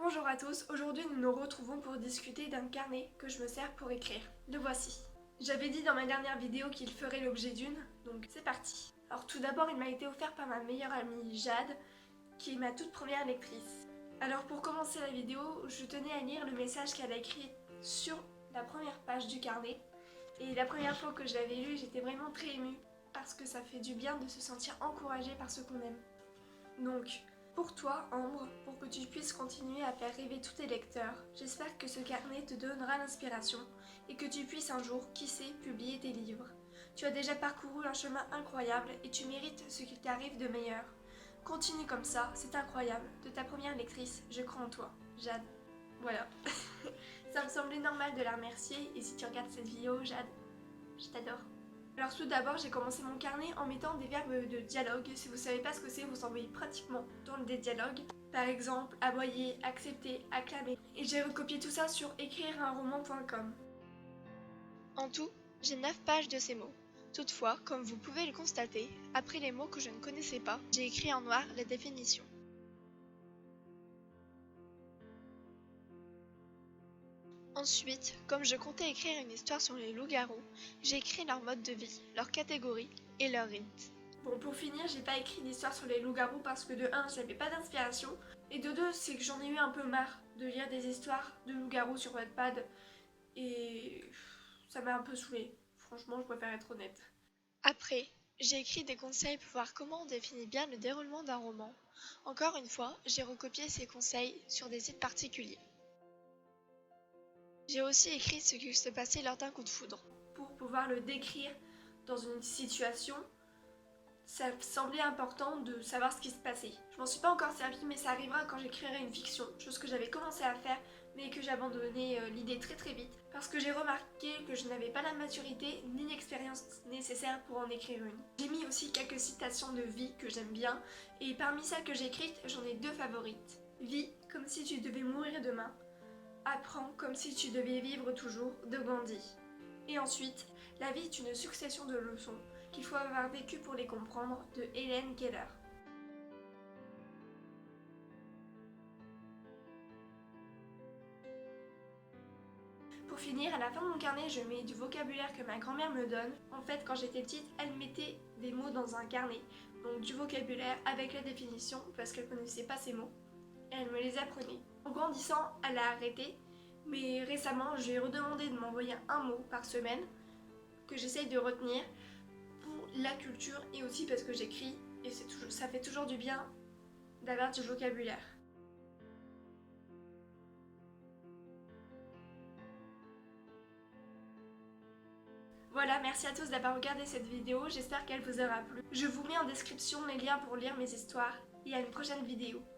Bonjour à tous, aujourd'hui nous nous retrouvons pour discuter d'un carnet que je me sers pour écrire. Le voici. J'avais dit dans ma dernière vidéo qu'il ferait l'objet d'une, donc c'est parti. Alors tout d'abord il m'a été offert par ma meilleure amie Jade, qui est ma toute première lectrice. Alors pour commencer la vidéo, je tenais à lire le message qu'elle a écrit sur la première page du carnet. Et la première fois que je l'avais lu, j'étais vraiment très émue, parce que ça fait du bien de se sentir encouragé par ce qu'on aime. Donc, pour toi, Ambre, pour que tu puisses continuer à faire rêver tous tes lecteurs, j'espère que ce carnet te donnera l'inspiration et que tu puisses un jour, qui sait, publier tes livres. Tu as déjà parcouru un chemin incroyable et tu mérites ce qu'il t'arrive de meilleur. Continue comme ça, c'est incroyable. De ta première lectrice, je crois en toi. Jade. Voilà. Ça me semblait normal de la remercier et si tu regardes cette vidéo, Jade, je t'adore. Alors tout d'abord, j'ai commencé mon carnet en mettant des verbes de dialogue. Si vous savez pas ce que c'est, vous en voyez pratiquement dans des dialogues. Par exemple, aboyer, accepter, acclamer. Et j'ai recopié tout ça sur écrireunroman.com. En tout, j'ai 9 pages de ces mots. Toutefois, comme vous pouvez le constater, après les mots que je ne connaissais pas, j'ai écrit en noir la définition. Ensuite, comme je comptais écrire une histoire sur les loups-garous, j'ai écrit leur mode de vie, leurs catégories et leurs rites. Bon, pour finir, j'ai pas écrit d'histoire sur les loups-garous parce que de 1, j'avais pas d'inspiration, et de 2, c'est que j'en ai eu un peu marre de lire des histoires de loups-garous sur Wattpad, et ça m'a un peu saoulée. Franchement, je préfère être honnête. Après, j'ai écrit des conseils pour voir comment on définit bien le déroulement d'un roman. Encore une fois, j'ai recopié ces conseils sur des sites particuliers. J'ai aussi écrit ce qui se passait lors d'un coup de foudre. Pour pouvoir le décrire dans une situation, ça me semblait important de savoir ce qui se passait. Je m'en suis pas encore servi, mais ça arrivera quand j'écrirai une fiction, chose que j'avais commencé à faire, mais que j'ai abandonné l'idée très vite, parce que j'ai remarqué que je n'avais pas la maturité ni l'expérience nécessaire pour en écrire une. J'ai mis aussi quelques citations de vie que j'aime bien, et parmi celles que j'ai écrites, j'en ai 2 favorites. Vie comme si tu devais mourir demain. Apprends comme si tu devais vivre toujours, de Gandhi. Et ensuite, la vie est une succession de leçons qu'il faut avoir vécues pour les comprendre, de Hélène Keller. Pour finir, à la fin de mon carnet, je mets du vocabulaire que ma grand-mère me donne. En fait, quand j'étais petite, elle mettait des mots dans un carnet, donc du vocabulaire avec la définition, parce qu'elle ne connaissait pas ces mots, et elle me les apprenait. En grandissant, elle a arrêté, mais récemment, je lui ai redemandé de m'envoyer un mot par semaine que j'essaye de retenir pour la culture et aussi parce que j'écris et ça fait toujours du bien d'avoir du vocabulaire. Voilà, merci à tous d'avoir regardé cette vidéo, j'espère qu'elle vous aura plu. Je vous mets en description les liens pour lire mes histoires et à une prochaine vidéo.